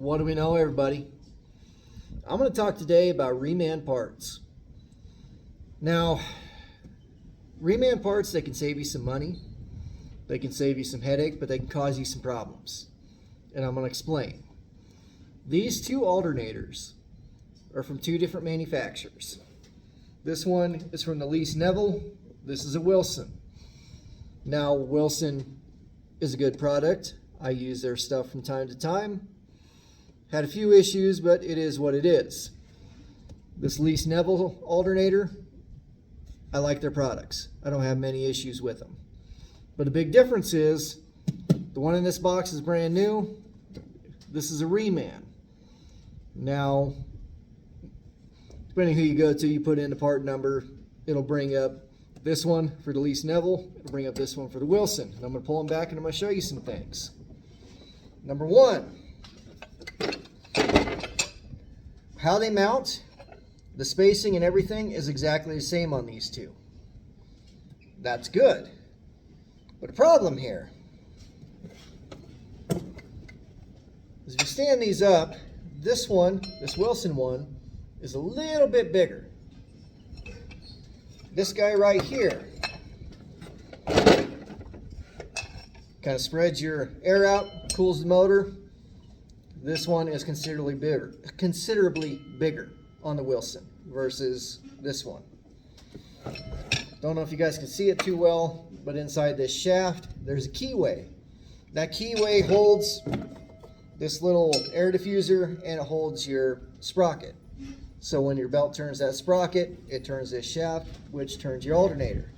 What do we know, everybody? I'm going to talk today about reman parts. Now, reman parts, they can save you some money, they can save you some headache, but they can cause you some problems. And I'm going to explain. These two alternators are from two different manufacturers. This one is from the Lease Neville. This is a Wilson. Now, Wilson is a good product. I use their stuff from time to time. Had a few issues, but it is what it is. This Lease Neville alternator, I like their products. I don't have many issues with them. But the big difference is, the one in this box is brand new. This is a reman. Now, depending who you go to, you put in the part number, it'll bring up this one for the Lease Neville, it'll bring up this one for the Wilson. And I'm going to pull them back and I'm going to show you some things. Number one, how they mount, the spacing and everything is exactly the same on these two. That's good. But the problem here is if you stand these up, this one, this Wilson one, is a little bit bigger. This guy right here kind of spreads your air out, cools the motor. This one is considerably bigger on the Wilson versus this one. Don't know if you guys can see it too well, but inside this shaft, there's a keyway. That keyway holds this little air diffuser and it holds your sprocket. So when your belt turns that sprocket, it turns this shaft, which turns your alternator.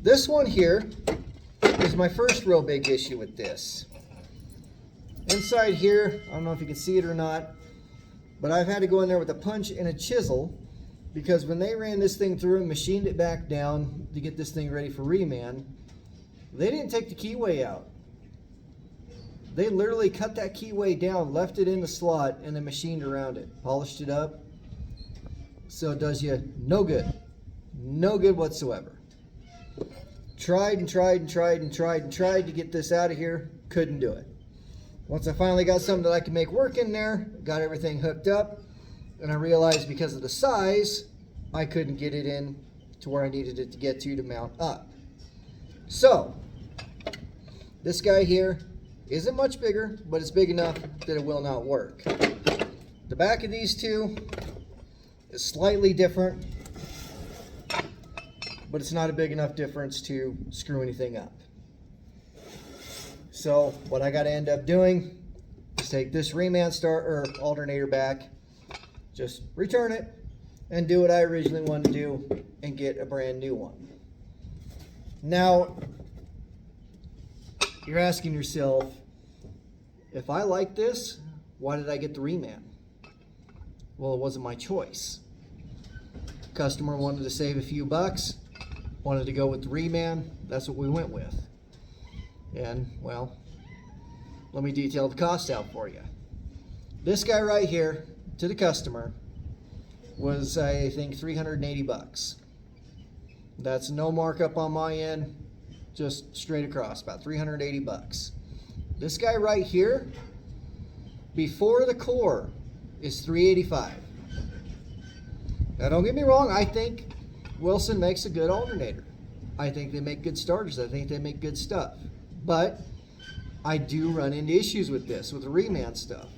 This one here is my first real big issue with this. Inside here, I don't know if you can see it or not, but I've had to go in there with a punch and a chisel because when they ran this thing through and machined it back down to get this thing ready for reman, they didn't take the keyway out. They literally cut that keyway down, left it in the slot, and then machined around it, polished it up. So it does you no good. No good whatsoever. Tried and tried and tried and tried and tried to get this out of here. Couldn't do it. Once I finally got something that I could make work in there, got everything hooked up, and I realized because of the size, I couldn't get it in to where I needed it to get to mount up. So, this guy here isn't much bigger, but it's big enough that it will not work. The back of these two is slightly different, but it's not a big enough difference to screw anything up. So what I got to end up doing is take this reman alternator back, just return it, and do what I originally wanted to do and get a brand new one. Now, you're asking yourself, if I like this, why did I get the reman? Well, it wasn't my choice. Customer wanted to save a few bucks, wanted to go with the reman, that's what we went with. And, well, let me detail the cost out for you. This guy right here, to the customer, was, I think, 380 bucks. That's no markup on my end, just straight across, about 380 bucks. This guy right here, before the core, is 385. Now don't get me wrong, I think Wilson makes a good alternator. I think they make good starters, I think they make good stuff. But I do run into issues with this, with the reman stuff.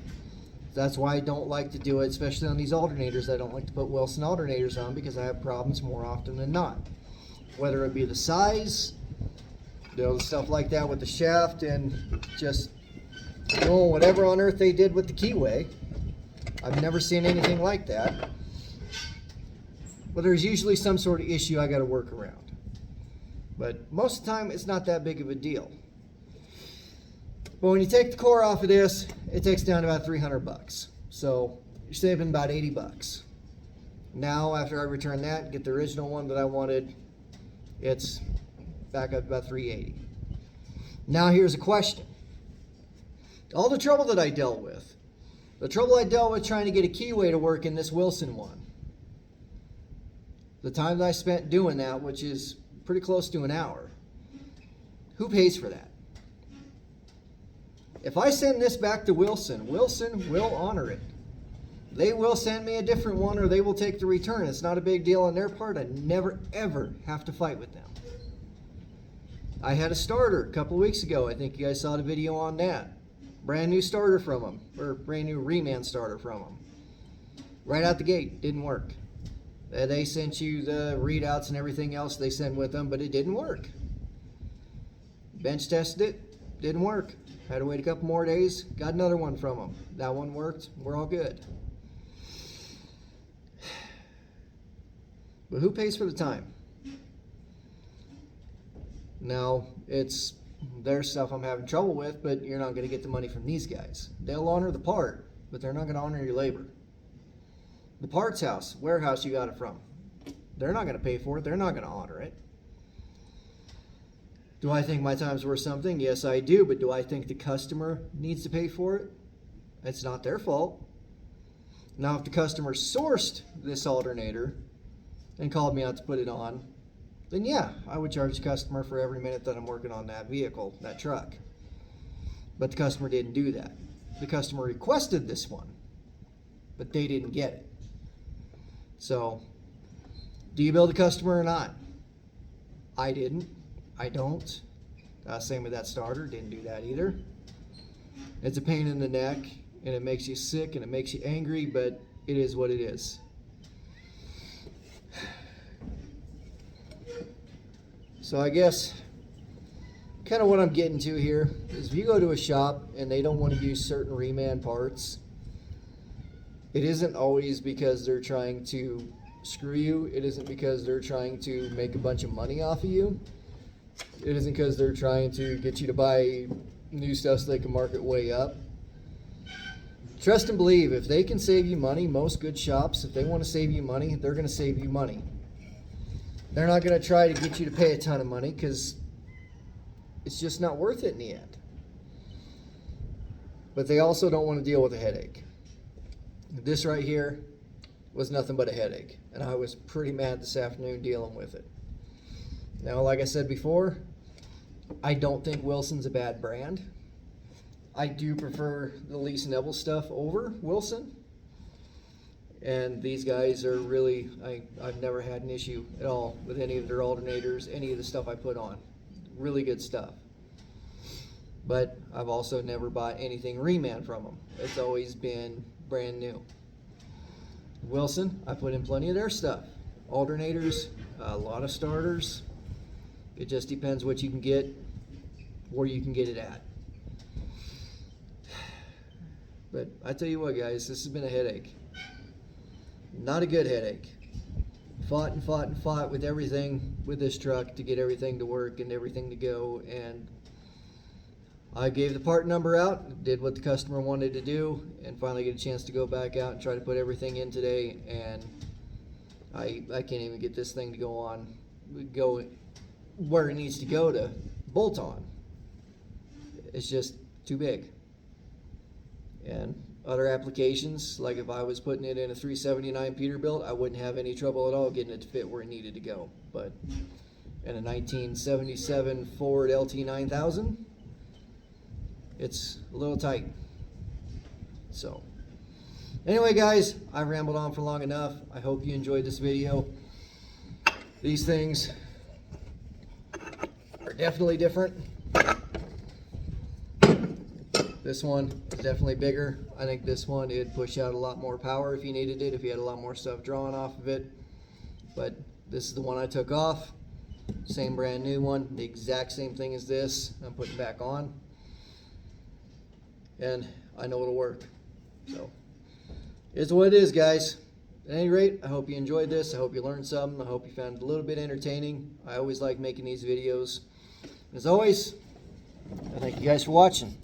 That's why I don't like to do it, especially on these alternators. I don't like to put Wilson alternators on because I have problems more often than not. Whether it be the size, stuff like that with the shaft, and just whatever on earth they did with the keyway. I've never seen anything like that. But there's usually some sort of issue I got to work around. But most of the time, it's not that big of a deal. But when you take the core off of this, it takes down to about 300 bucks. So you're saving about 80 bucks. Now, after I return that and get the original one that I wanted, it's back up to about 380. Now here's a question. All the trouble that I dealt with, the trouble I dealt with trying to get a keyway to work in this Wilson one, the time that I spent doing that, which is pretty close to an hour, who pays for that? If I send this back to Wilson, Wilson will honor it. They will send me a different one, or they will take the return. It's not a big deal on their part. I never, ever have to fight with them. I had a starter a couple weeks ago. I think you guys saw the video on that. Brand new starter from them, or brand new reman starter from them. Right out the gate, didn't work. They sent you the readouts and everything else they send with them, but it didn't work. Bench tested it, didn't work. Had to wait a couple more days, got another one from them. That one worked, we're all good. But who pays for the time? Now, it's their stuff I'm having trouble with, but you're not going to get the money from these guys. They'll honor the part, but they're not going to honor your labor. The parts house, warehouse you got it from, they're not going to pay for it. They're not going to honor it. Do I think my time's worth something? Yes, I do, but do I think the customer needs to pay for it? It's not their fault. Now, if the customer sourced this alternator and called me out to put it on, then yeah, I would charge the customer for every minute that I'm working on that vehicle, that truck. But the customer didn't do that. The customer requested this one, but they didn't get it. So, do you bill the customer or not? I didn't. I don't. Same with that starter, didn't do that either. It's a pain in the neck, and it makes you sick, and it makes you angry, but it is what it is. So I guess kind of what I'm getting to here is if you go to a shop and they don't want to use certain reman parts, it isn't always because they're trying to screw you. It isn't because they're trying to make a bunch of money off of you. It isn't because they're trying to get you to buy new stuff so they can mark it way up. Trust and believe, if they can save you money, most good shops, if they want to save you money, they're going to save you money. They're not going to try to get you to pay a ton of money because it's just not worth it in the end. But they also don't want to deal with a headache. This right here was nothing but a headache, and I was pretty mad this afternoon dealing with it. Now, like I said before, I don't think Wilson's a bad brand. I do prefer the Lease Neville stuff over Wilson. And these guys are really, I've never had an issue at all with any of their alternators, any of the stuff I put on. Really good stuff. But I've also never bought anything reman from them. It's always been brand new. Wilson, I put in plenty of their stuff. Alternators, a lot of starters. It just depends what you can get, where you can get it at. But I tell you what, guys, this has been a headache. Not a good headache. Fought and fought and fought with everything with this truck to get everything to work and everything to go, and I gave the part number out, did what the customer wanted to do, and finally get a chance to go back out and try to put everything in today, and I can't even get this thing to go where it needs to go to bolt on. It's just too big. And other applications, like if I was putting it in a 379 Peterbilt, I wouldn't have any trouble at all getting it to fit where it needed to go. But in a 1977 Ford LT9000, it's a little tight. So anyway, guys, I've rambled on for long enough. I hope you enjoyed this video. These things are definitely different. This one is definitely bigger. I think this one, it'd push out a lot more power if you needed it, if you had a lot more stuff drawn off of it. But this is the one I took off. Same brand new one, the exact same thing as this. I'm putting back on. And I know it'll work. So, it's what it is, guys. At any rate, I hope you enjoyed this. I hope you learned something. I hope you found it a little bit entertaining. I always like making these videos. As always, I thank you guys for watching.